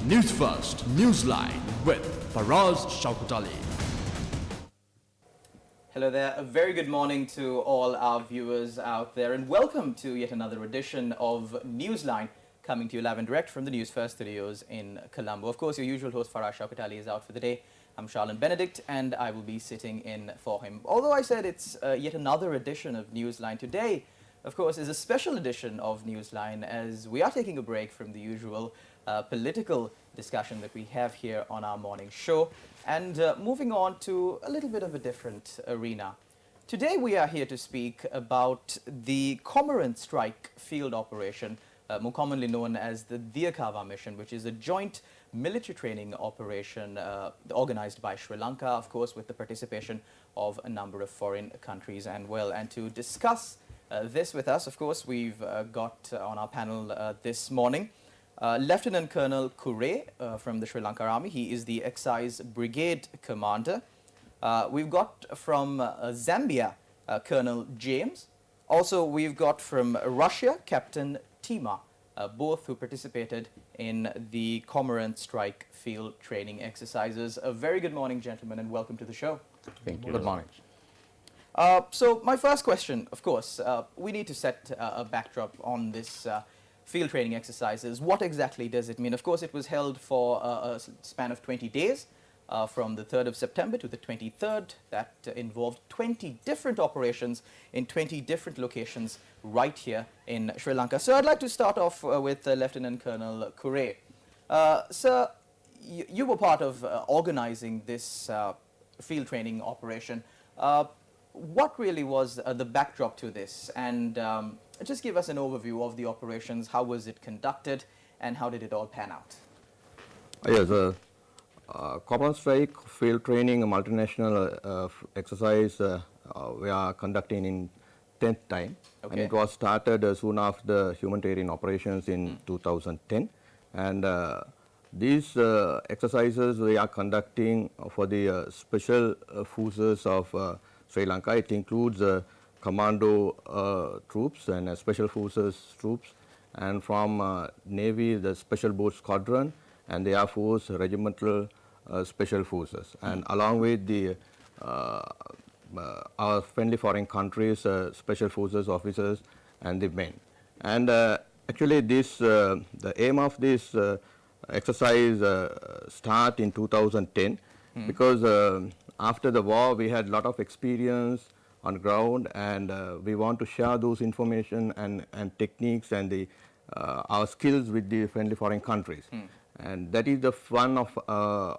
Newsfirst Newsline with Faraz Shaukat Ali. Hello there, a very good morning to all our viewers out there and welcome to yet another edition of Newsline coming to you live and direct from the Newsfirst studios in Colombo. Of course, your usual host Faraz Shaukat Ali is out for the day. I'm Charlene Benedict and I will be sitting in for him. Although I said it's yet another edition of Newsline, today, of course, is a special edition of Newsline as we are taking a break from the usual political discussion that we have here on our morning show and moving on to a little bit of a different arena. Today we are here to speak about the Cormorant Strike field operation, more commonly known as the Diyakava mission, which is a joint military training operation organized by Sri Lanka, of course, with the participation of a number of foreign countries and to discuss this with us, of course, we've got on our panel this morning Lieutenant Colonel Kure from the Sri Lanka Army. He is the Excise Brigade Commander. We've got from Zambia, Colonel James. Also, we've got from Russia, Captain Tima, both who participated in the Cormorant Strike field training exercises. A very good morning, gentlemen, and welcome to the show. Thank you. Good morning. So my first question, of course, we need to set a backdrop on this field training exercises. What exactly does it mean? Of course, it was held for a span of 20 days, from the 3rd of September to the 23rd. That involved 20 different operations in 20 different locations right here in Sri Lanka. So I'd like to start off with Lieutenant Colonel Kure. Sir, you were part of organizing this field training operation. What really was the backdrop to this? And just give us an overview of the operations. How was it conducted and how did it all pan out? Yes, Cormorant Strike field training, a multinational exercise we are conducting in 10th time. Okay. And it was started soon after the humanitarian operations in 2010. And these exercises we are conducting for the special forces of Sri Lanka. It includes commando troops and special forces troops, and from Navy the Special Boat Squadron and the Air Force regimental special forces, and along with the our friendly foreign countries special forces officers and the men. And actually this the aim of this exercise start in 2010 because after the war we had a lot of experience on ground, and we want to share those information and techniques and the our skills with the friendly foreign countries. And that is the one of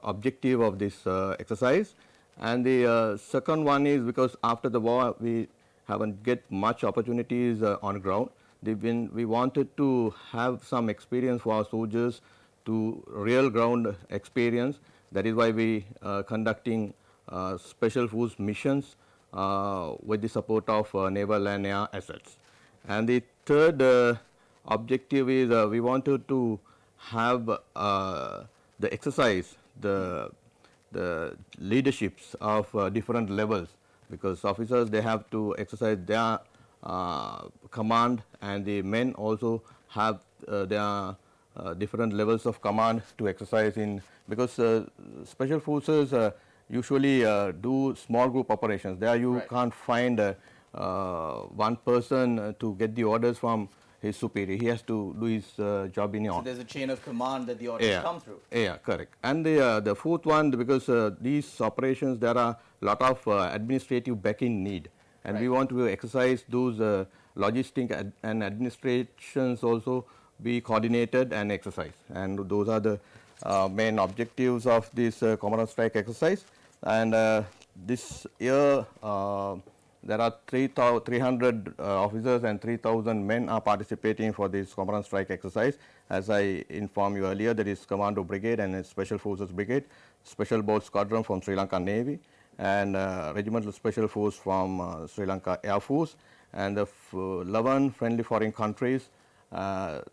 objective of this exercise. And the second one is because after the war we haven't get much opportunities on ground. We wanted to have some experience for our soldiers to real ground experience. That is why we conducting special force missions with the support of naval and air assets. And the third objective is we wanted to have the exercise, the leaderships of different levels, because officers they have to exercise their command, and the men also have their different levels of command to exercise in, because special forces usually do small group operations. There you can't find one person to get the orders from his superior. He has to do his job in your own. So there's a chain of command that the orders come through. Yeah, correct. And the fourth one, because these operations there are a lot of administrative backing need, and we want to exercise those logistic and administrations also be coordinated and exercised. And those are the main objectives of this Cormorant Strike exercise. And this year there are 300 officers and 3,000 men are participating for this Cormorant Strike exercise. As I informed you earlier, there is Commando Brigade and a Special Forces Brigade, Special Boat Squadron from Sri Lanka Navy, and Regimental Special Force from Sri Lanka Air Force, and the 11 friendly foreign countries. There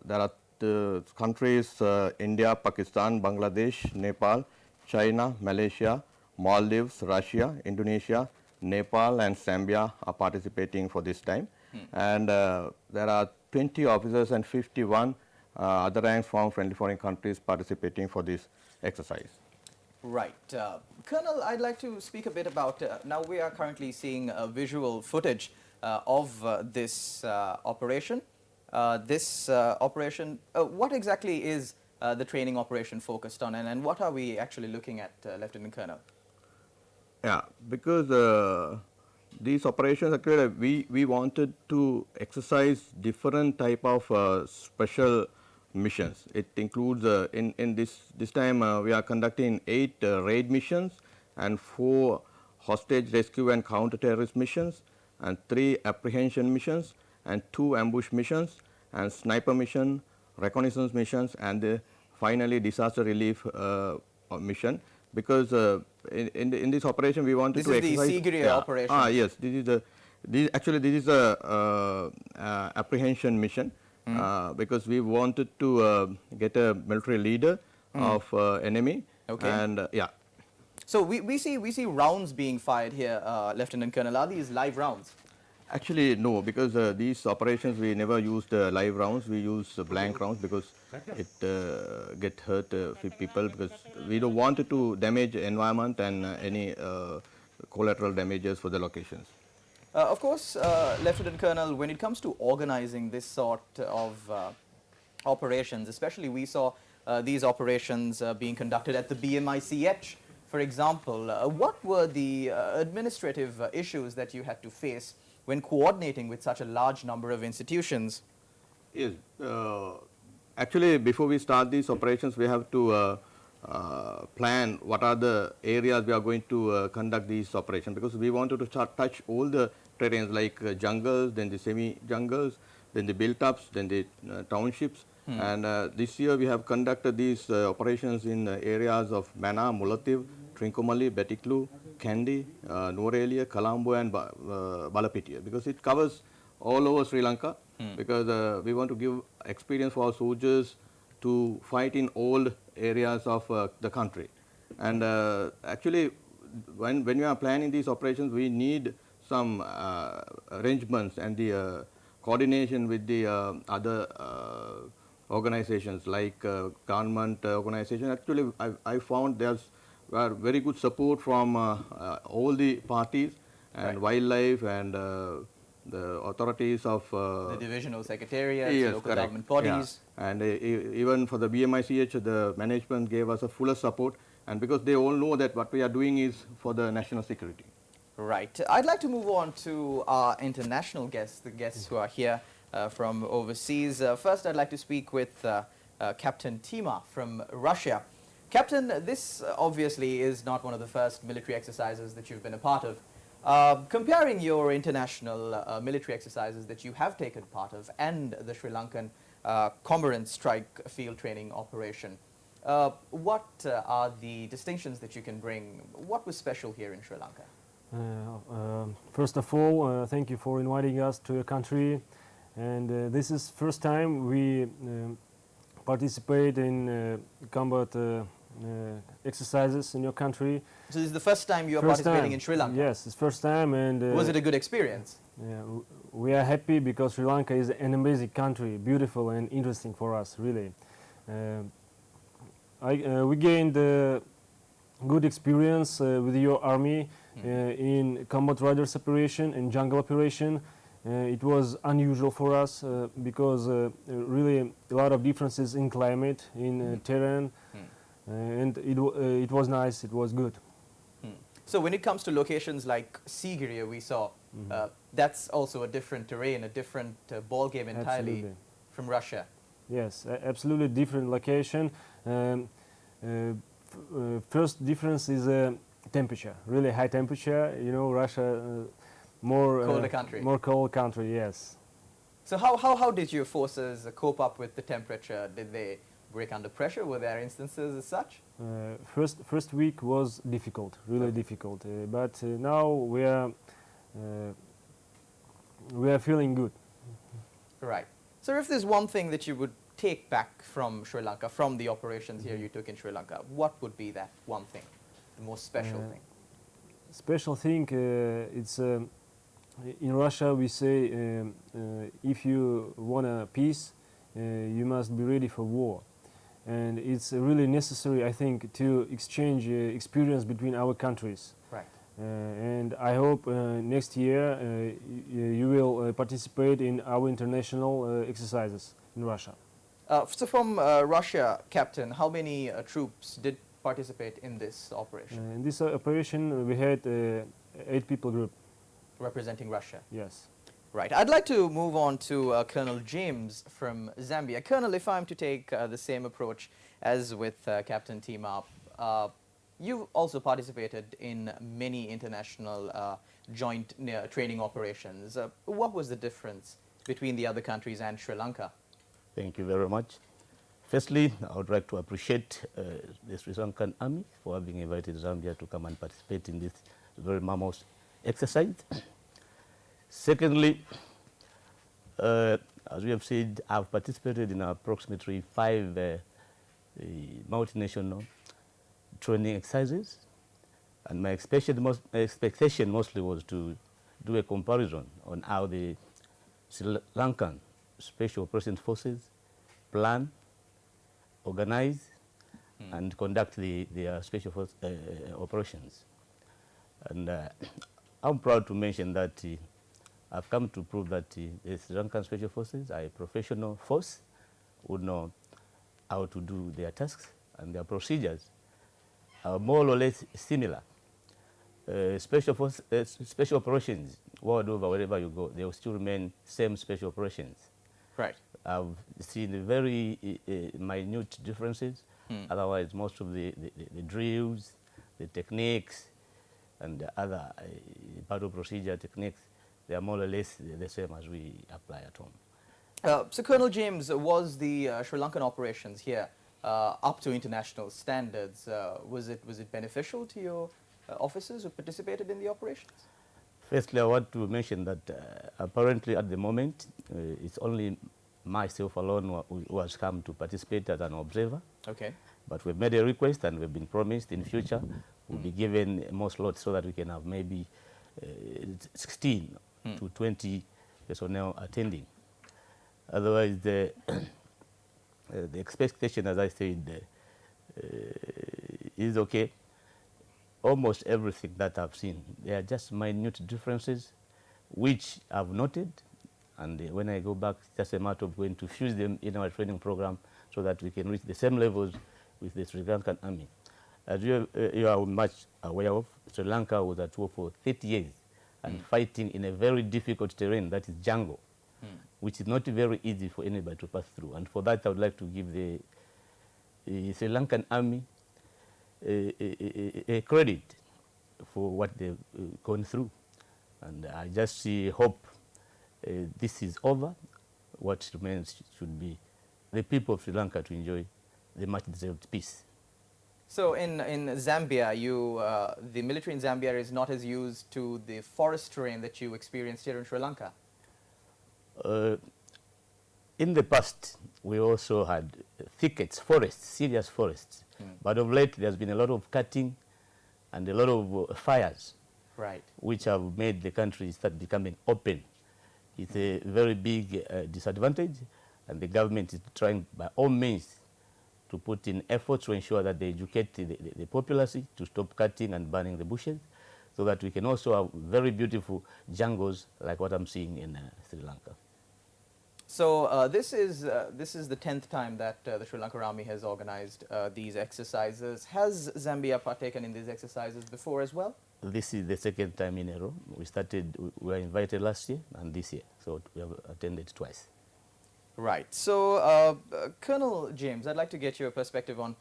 are the countries India, Pakistan, Bangladesh, Nepal, China, Malaysia, Maldives, Russia, Indonesia, Nepal and Zambia are participating for this time. And there are 20 officers and 51 other ranks from friendly foreign countries participating for this exercise. Right. Colonel, I'd like to speak a bit about, now we are currently seeing visual footage of this operation. What exactly is the training operation focused on, and what are we actually looking at, Lieutenant Colonel? Yeah, because these operations, actually, we wanted to exercise different type of special missions. It includes in this time we are conducting 8 raid missions and 4 hostage rescue and counter-terrorist missions and 3 apprehension missions and 2 ambush missions and sniper mission, reconnaissance missions, and finally disaster relief mission. Because in this operation we wanted to exercise. This is the Sigiriya operation. Yes, this is a apprehension mission. Because we wanted to get a military leader of enemy. Okay. And yeah. So we see rounds being fired here, Lieutenant Colonel. Are these live rounds? Actually, no, because these operations we never used live rounds. We use blank rounds because it get hurt people, because we don't want it to damage environment and any collateral damages for the locations. Of course, Lieutenant Colonel, when it comes to organizing this sort of operations, especially we saw these operations being conducted at the BMICH, for example, what were the administrative issues that you had to face when coordinating with such a large number of institutions? Yes, actually before we start these operations, we have to plan what are the areas we are going to conduct these operations, because we wanted to touch all the terrains like jungles, then the semi-jungles, then the built-ups, then the townships. And this year we have conducted these operations in areas of Mana, Mullativ, Trincomalee, Betiklu, Kandy, Nuwara, Colombo and Balapitiya, because it covers all over Sri Lanka, because we want to give experience for our soldiers to fight in all areas of the country. And actually, when we are planning these operations, we need some arrangements and the coordination with the other organizations like government organizations. Actually, I found there's very good support from all the parties and wildlife and the authorities of the divisional secretariats, yes, local correct. government bodies. Yeah. And even for the BMICH, the management gave us a fuller support, and because they all know that what we are doing is for the national security. Right. I'd like to move on to our international guests, the guests who are here from overseas. First, I'd like to speak with Captain Tima from Russia. Captain, this obviously is not one of the first military exercises that you've been a part of. Comparing your international military exercises that you have taken part of and the Sri Lankan Cormorant Strike Field Training Operation, what are the distinctions that you can bring? What was special here in Sri Lanka? First of all, thank you for inviting us to your country. And this is first time we participate in combat exercises in your country. So this is the first time you are participating in Sri Lanka? Yes, it's first time. And was it a good experience? Yeah, we are happy because Sri Lanka is an amazing country, beautiful and interesting for us, really. We gained good experience with your army in combat riders operation and jungle operation. It was unusual for us because really a lot of differences in climate, in terrain, and it was nice, it was good. So when it comes to locations like Sigiriya, we saw, that's also a different terrain, a different ball game entirely from Russia. Yes, absolutely different location. First difference is temperature, really high temperature. You know, Russia more colder country. More cold country, yes. So how did your forces cope up with the temperature? Did they break under pressure? Were there instances as such? First week was difficult, really difficult. But now we are feeling good. Right. So if there's one thing that you would take back from Sri Lanka, from the operations here you took in Sri Lanka, what would be that one thing, the most special thing? Special thing, it's in Russia we say if you want a peace, you must be ready for war. And it's really necessary, I think, to exchange experience between our countries. Right. And I hope next year you will participate in our international exercises in Russia. So from Russia, Captain, how many troops did participate in this operation, In this operation, we had 8 people group. representing Russia? Yes. Right. I'd like to move on to Colonel James from Zambia. Colonel, if I'm to take the same approach as with Captain Team Up, you've also participated in many international joint training operations. What was the difference between the other countries and Sri Lanka? Thank you very much. Firstly, I would like to appreciate the Sri Lankan Army for having invited Zambia to come and participate in this very mammoth exercise. Secondly, as we have said, I've participated in approximately 5 multinational training exercises, and my expectation mostly was to do a comparison on how the Sri Lankan Special Operations Forces plan, organize, and conduct their special force operations. And I'm proud to mention that I've come to prove that the Sri Lankan Special Forces are a professional force who know how to do their tasks, and their procedures are more or less similar. Special operations, world over, wherever you go, they will still remain same special operations. Right. I've seen very minute differences. Otherwise, most of the drills, the techniques, and the other battle procedure techniques, they are more or less the same as we apply at home. So, Colonel James, was the Sri Lankan operations here up to international standards? Was it beneficial to your officers who participated in the operations? Firstly, I want to mention that apparently at the moment, it's only myself alone who has come to participate as an observer. Okay. But we've made a request, and we've been promised in future we'll be given more slots so that we can have maybe 16 to 20 personnel attending. Otherwise, the expectation, as I said, is okay. Almost everything that I've seen, there are just minute differences, which I've noted. And when I go back, it's just a matter of going to fuse them in our training program so that we can reach the same levels with the Sri Lankan Army. As you are much aware of, Sri Lanka was at war for 30 years and fighting in a very difficult terrain, that is jungle, which is not very easy for anybody to pass through. And for that, I would like to give the Sri Lankan Army a credit for what they've gone through. And I just hope this is over. What remains should be the people of Sri Lanka to enjoy the much-deserved peace. So in Zambia, the military in Zambia is not as used to the forest terrain that you experienced here in Sri Lanka? In the past, we also had thickets, forests, serious forests. But of late, there's been a lot of cutting and a lot of fires, Right. which have made the country start becoming open. It's a very big disadvantage, and the government is trying by all means to put in efforts to ensure that they educate the populace to stop cutting and burning the bushes, so that we can also have very beautiful jungles like what I'm seeing in Sri Lanka. So this is the 10th time that the Sri Lanka Army has organized these exercises. Has Zambia partaken in these exercises before as well? This is the second time in a row. We were invited last year and this year, so we have attended twice. Right. So, Colonel James, I'd like to get your perspective on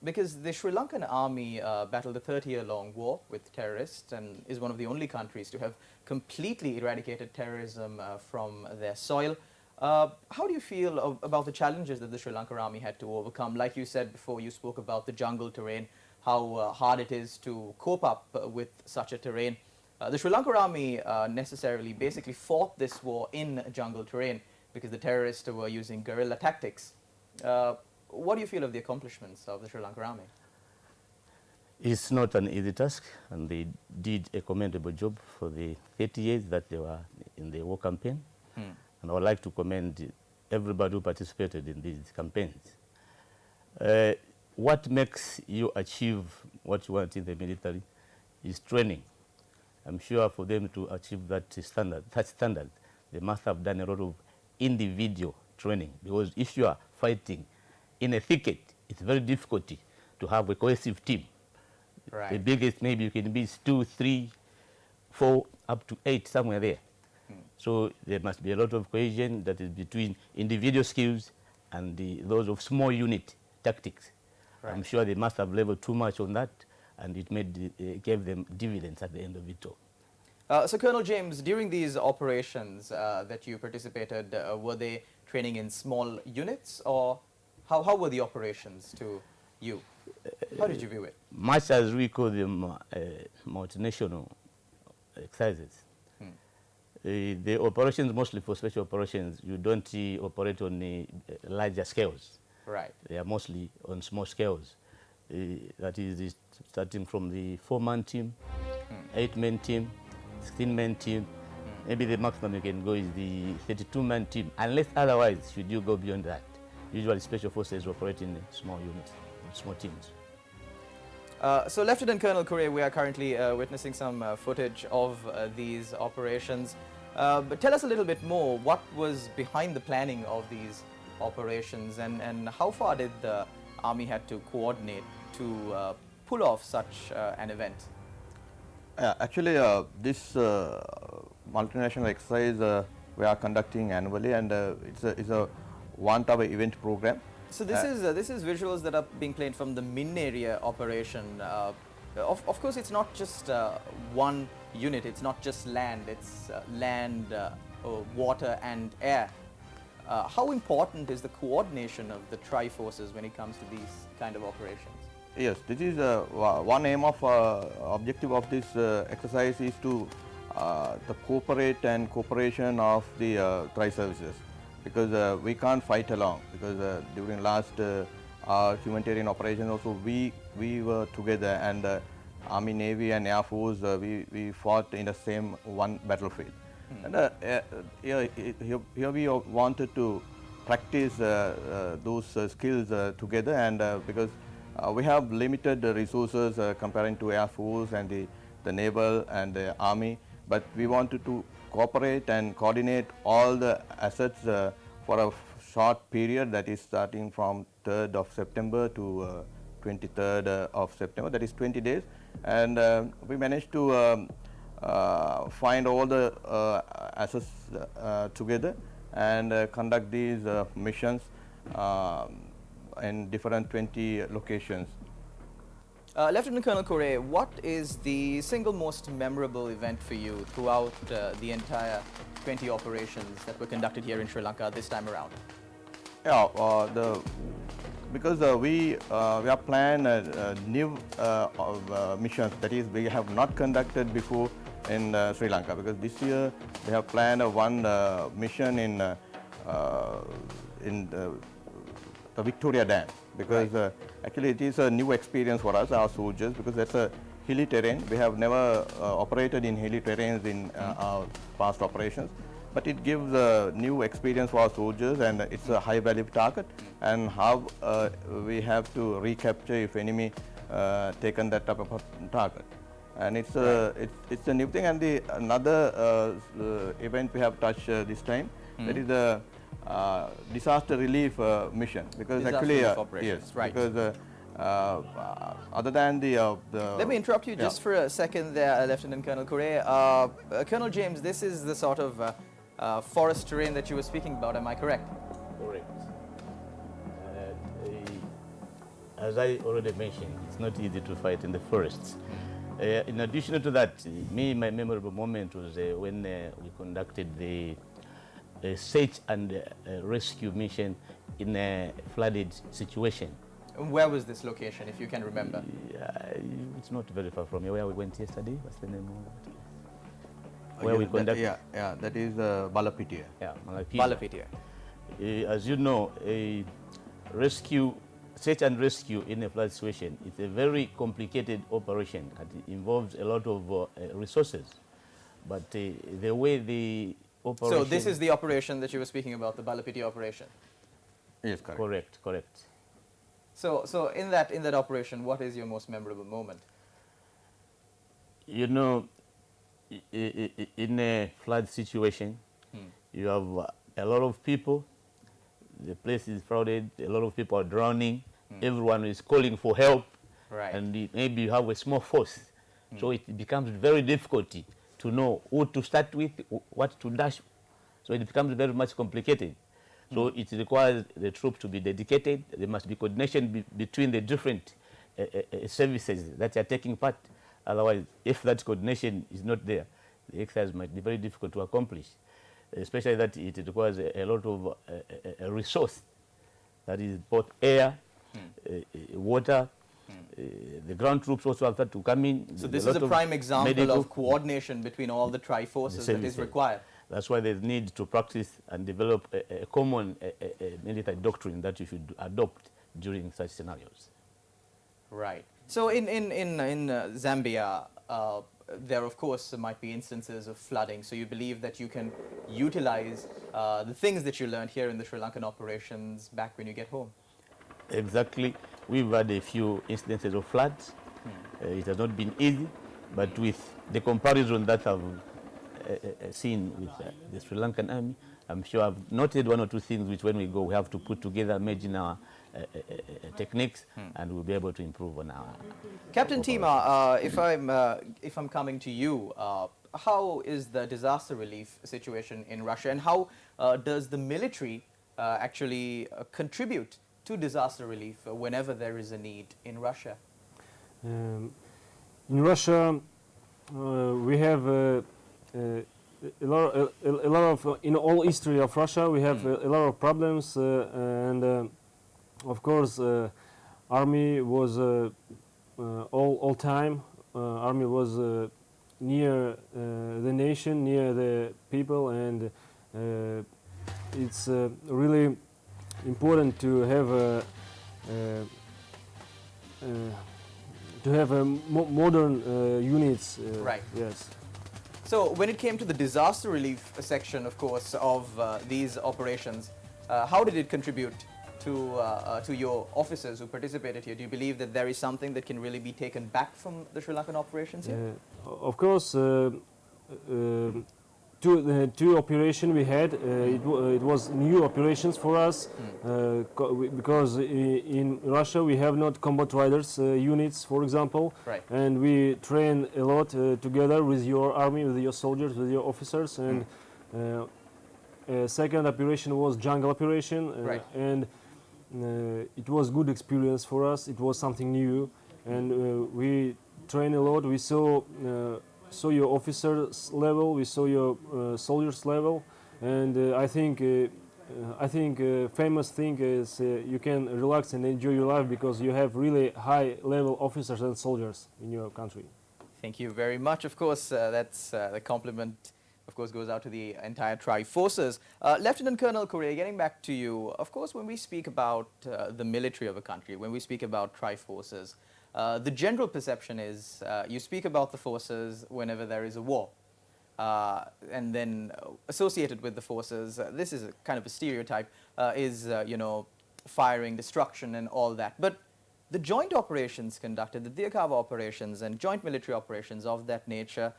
because the Sri Lankan Army battled a 30-year-long war with terrorists and is one of the only countries to have completely eradicated terrorism from their soil. How do you feel about the challenges that the Sri Lanka Army had to overcome? Like you said before, you spoke about the jungle terrain, how hard it is to cope up with such a terrain. The Sri Lanka Army necessarily basically fought this war in jungle terrain because the terrorists were using guerrilla tactics. What do you feel of the accomplishments of the Sri Lanka Army? It's not an easy task, and they did a commendable job for the 30 years that they were in the war campaign. And I would like to commend everybody who participated in these campaigns. What makes you achieve what you want in the military is training. I'm sure for them to achieve that standard, they must have done a lot of individual training, because if you are fighting in a thicket, it's very difficult to have a cohesive team. Right. The biggest maybe you can be 2, 3, 4, up to 8, somewhere there. So there must be a lot of cohesion that is between individual skills and those of small unit tactics. Right. I'm sure they must have leveled too much on that, and it gave them dividends at the end of it all. So Colonel James, during these operations that you participated, were they training in small units, or how were the operations to you? How did you view it? Much as we call them multinational exercises, the operations, mostly for special operations, you don't operate on larger scales. Right. They are mostly on small scales. That is starting from the 4-man team, 8-man team, 16-man team. Maybe the maximum you can go is the 32-man team, unless otherwise, should you go beyond that. Usually special forces operate in small units, small teams. So Lieutenant Colonel Kure, we are currently witnessing some footage of these operations. But tell us a little bit more, what was behind the planning of these operations, and how far did the Army had to coordinate to pull off such an event? Actually, this multinational exercise we are conducting annually, and it's a one-hour event program. So this is visuals that are being played from the Min area operation. Of course, it's not just one unit. It's not just land. It's land, water, and air. How important is the coordination of the tri-forces when it comes to these kind of operations? Yes, this is one aim of objective of this exercise is to the cooperation of the tri-services, because we can't fight along, because during last humanitarian operation also we were together, and Army, Navy and Air Force we fought in the same one battlefield. And here we wanted to practice those skills together, and because we have limited resources comparing to Air Force and the Naval and the Army, but we wanted to cooperate and coordinate all the assets for a short period, that is starting from 3rd of September to 23rd of September, that is 20 days. And we managed to find all the assets together and conduct these missions in different 20 locations. Lieutenant Colonel Kure, what is the single most memorable event for you throughout the entire 20 operations that were conducted here in Sri Lanka this time around? Yeah, because we have planned new missions, that is we have not conducted before in Sri Lanka, because this year we have planned one mission in the Victoria Dam, because actually it is a new experience for us, our soldiers, because that's a hilly terrain. We have never operated in hilly terrains in our past operations, but it gives a new experience for our soldiers, and it's a high value target, and how we have to recapture if enemy taken that type of target. And it's a new thing. And the another event we have touched this time, that is the disaster relief mission, because Disaster actually relief operations, yes, right. because other than the Let me interrupt you just for a second there, Lieutenant Colonel Kure. Colonel James, this is the sort of forest terrain that you were speaking about, am I correct? Correct. As I already mentioned, it's not easy to fight in the forests. In addition to that, my memorable moment was when we conducted the search and rescue mission in a flooded situation. Where was this location, if you can remember? It's not very far from here. Where we went yesterday, what's the name of it? Where we conducted? That is Balapitia. Yeah, Balapitia. As you know, a search and rescue in a flood situation is a very complicated operation, and it involves a lot of resources. But the way the operation. So this is the operation that you were speaking about, the Balapiti operation. Yes, correct. Correct, correct. So in that operation, what is your most memorable moment? You know, in a flood situation, you have a lot of people, the place is crowded, a lot of people are drowning, everyone is calling for help, Right. and maybe you have a small force. So it becomes very difficult to know who to start with, what to dash. So it becomes very much complicated. So it requires the troop to be dedicated. There must be coordination between the different services that are taking part. Otherwise, if that coordination is not there, the exercise might be very difficult to accomplish, especially that it requires a lot of a resource, that is both air, water. The ground troops also have to come in. So this is a prime example of coordination between all the tri-forces that is required. That's why there's need to practice and develop a common military doctrine that you should adopt during such scenarios. Right. So in Zambia, there of course might be instances of flooding. So you believe that you can utilize the things that you learned here in the Sri Lankan operations back when you get home. Exactly. We've had a few instances of floods. It has not been easy, but with the comparison that I've seen with the Sri Lankan army, I'm sure I've noted one or two things which when we go we have to put together, imagine our techniques, and we'll be able to improve on our... Captain Tima, if I'm coming to you, how is the disaster relief situation in Russia, and how does the military actually contribute to disaster relief whenever there is a need in Russia? In Russia, we have a lot of, in all history of Russia, we have a lot of problems, and of course, army was all time. Army was near the nation, near the people, and it's really important to have modern units. Right. Yes. So when it came to the disaster relief section, of course, of these operations, how did it contribute to your officers who participated here? Do you believe that there is something that can really be taken back from the Sri Lankan operations here? Of course, two operations we had, it was new operations for us, because in Russia we have not combat riders units, for example, Right. and we train a lot together with your army, with your soldiers, with your officers, and second operation was jungle operation, Right. and it was good experience for us. It was something new, and we train a lot. We saw your officers level, we saw your soldiers level, and I think famous thing is you can relax and enjoy your life because you have really high level officers and soldiers in your country. Thank you very much. Of course, that's the compliment, of course, goes out to the entire tri-forces. Lieutenant Colonel Correa, getting back to you, of course, when we speak about the military of a country, when we speak about tri-forces, the general perception is you speak about the forces whenever there is a war. And then associated with the forces, this is a kind of a stereotype, is, you know, firing, destruction and all that. But the joint operations conducted, the Diakava operations and joint military operations of that nature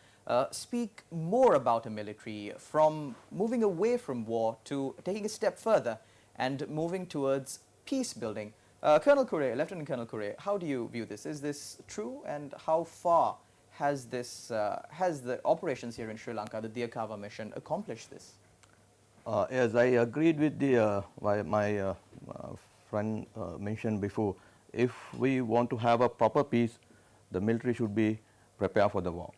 speak more about a military from moving away from war to taking a step further and moving towards peace building. Colonel Correa, Lieutenant Colonel Correa, how do you view this? Is this true, and how far has this has the operations here in Sri Lanka, the Diakava mission, accomplished this? As I agreed with the my friend mentioned before, if we want to have a proper peace, the military should be prepared for the war.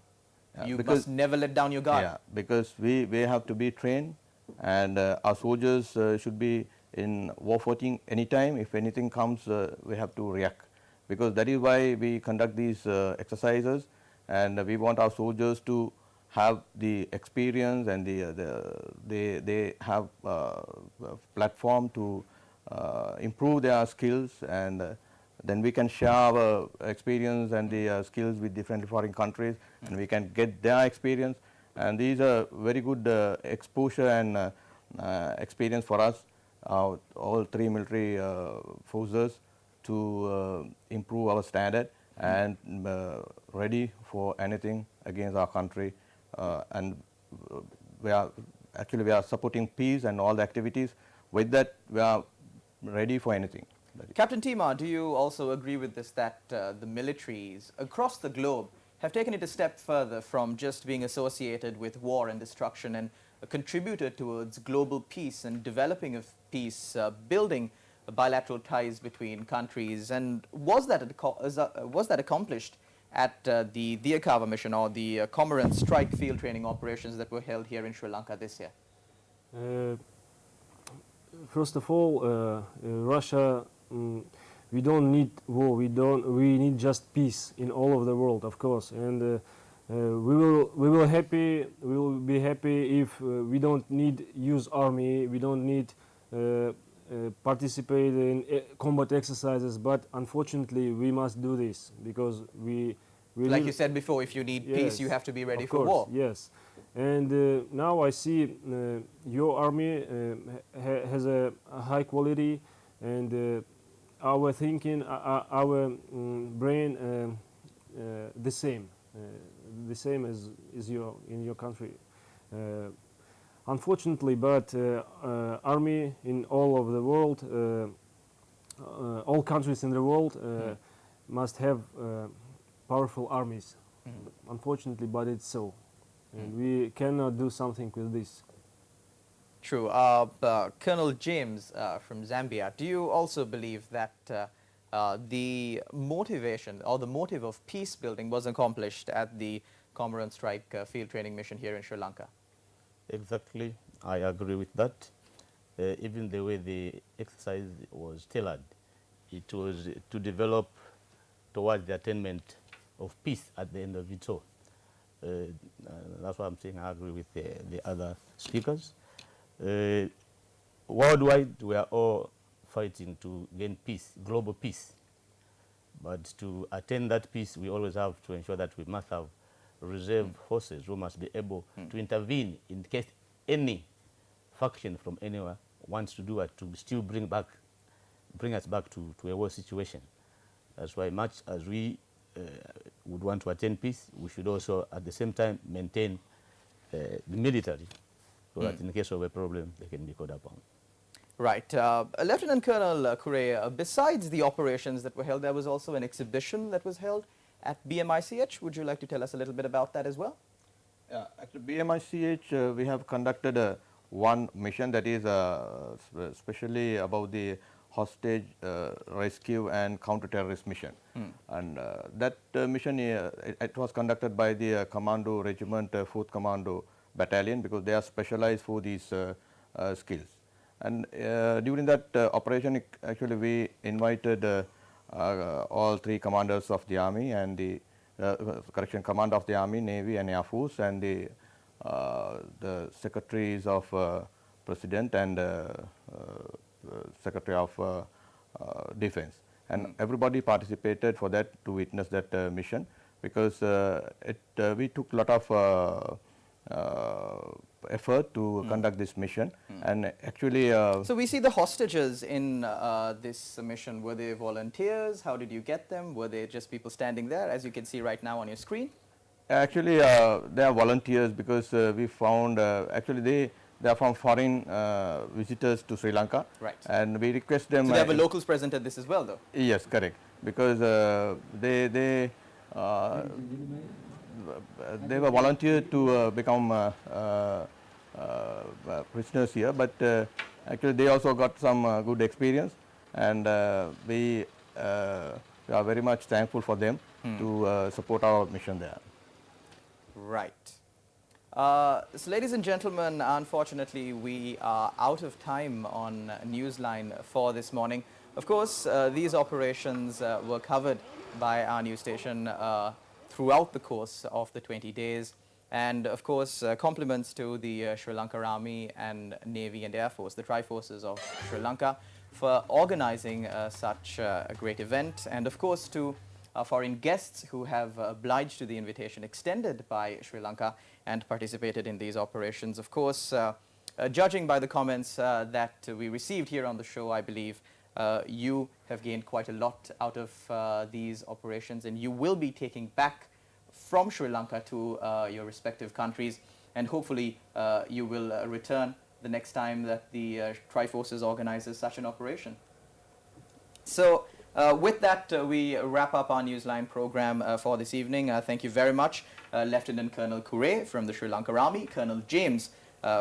You must never let down your guard. Yeah, because we have to be trained, and our soldiers should be in war footing anytime. If anything comes, we have to react, because that is why we conduct these exercises, and we want our soldiers to have the experience, and they have a platform to improve their skills, and then we can share our experience and the skills with different foreign countries, and we can get their experience, And these are very good exposure and experience for us, all three military forces, to improve our standard and ready for anything against our country. And we are supporting peace and all the activities. With that, we are ready for anything. Captain Tima, do you also agree with this, that the militaries across the globe have taken it a step further from just being associated with war and destruction and contributed towards global peace and developing of peace, building bilateral ties between countries? And was that accomplished at the Diakava mission or the Cormorant Strike field training operations that were held here in Sri Lanka this year? First of all, Russia, we don't need war. We need just peace in all of the world, of course. And we will be happy if we don't need use army. We don't need participate in combat exercises. But unfortunately, we must do this because we like you said before, if you need peace, you have to be ready for war. Yes. And now I see your army has a high quality, and our thinking, our brain, the same as is in your country. Unfortunately, but army in all of the world, all countries in the world must have powerful armies. Unfortunately, but it's so. And we cannot do something with this. True. Colonel James from Zambia, do you also believe that the motivation or the motive of peace building was accomplished at the Cormorant Strike field training mission here in Sri Lanka? Exactly. I agree with that. Even the way the exercise was tailored, it was to develop towards the attainment of peace at the end of it all. That's why I'm saying I agree with the other speakers. Worldwide, we are all fighting to gain peace, global peace. But to attain that peace, we always have to ensure that we must have reserve forces who must be able to intervene in case any faction from anywhere wants to do it, to still bring us back to a war situation. That's why much as we would want to attain peace, we should also at the same time maintain the military, so that in case of a problem, they can be called upon. Right. Lieutenant Colonel Kure, besides the operations that were held, there was also an exhibition that was held at BMICH. Would you like to tell us a little bit about that as well? At the BMICH, we have conducted one mission that is especially about the hostage rescue and counter-terrorist mission. And that mission, it was conducted by the Commando Regiment, 4th Commando Battalion, because they are specialized for these skills. And during that operation, actually we invited all three commanders of the Army and the Command of the Army, Navy and Air Force, and the Secretaries of President and Secretary of Defense. And everybody participated for that, to witness that mission, because we took a lot of effort to conduct this mission. And actually so we see the hostages in this mission. Were they volunteers? How did you get them? Were they just people standing there, as you can see right now on your screen? Actually they are volunteers, because we found actually they are from foreign visitors to Sri Lanka. Right. And we request them. So there were locals present at this as well, though? Yes, correct. Because they were volunteered to become prisoners here, but actually they also got some good experience, and we are very much thankful for them to support our mission there. Right. So ladies and gentlemen, unfortunately we are out of time on Newsline for this morning. Of course, these operations were covered by our news station throughout the course of the 20 days. And of course, compliments to the Sri Lanka Army and Navy and Air Force, the Tri-Forces of Sri Lanka, for organizing such a great event. And of course, to foreign guests who have obliged to the invitation extended by Sri Lanka and participated in these operations. Of course, judging by the comments that we received here on the show, I believe you have gained quite a lot out of these operations, and you will be taking back from Sri Lanka to your respective countries, and hopefully you will return the next time that the Triforces organizes such an operation. So with that, we wrap up our Newsline program for this evening. Thank you very much, Lieutenant Colonel Kure from the Sri Lanka Army, Colonel James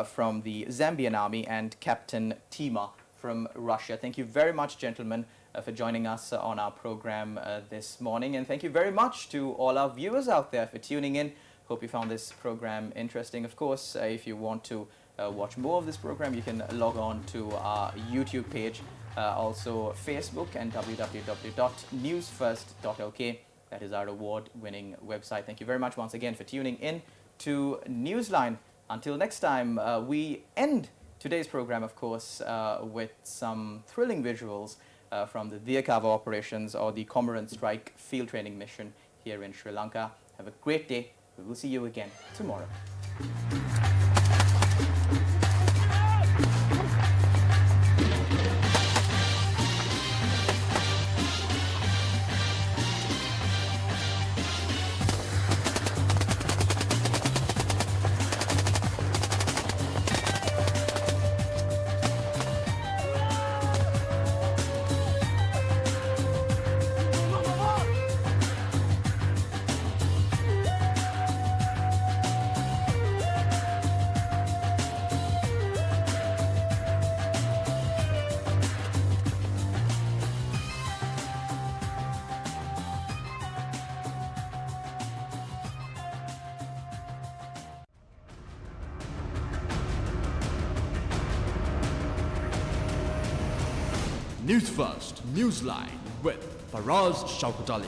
from the Zambian Army, and Captain Tima from Russia. Thank you very much, gentlemen, for joining us on our program this morning. And thank you very much to all our viewers out there for tuning in. Hope you found this program interesting. Of course, if you want to watch more of this program, you can log on to our YouTube page, also Facebook, and www.newsfirst.lk. That is our award-winning website. Thank you very much once again for tuning in to Newsline. Until next time, we end today's program, of course, with some thrilling visuals from the Diyakava operations, or the Cormorant Strike field training mission here in Sri Lanka. Have a great day. We will see you again tomorrow. News First Newsline with Faraz Shaukat Ali.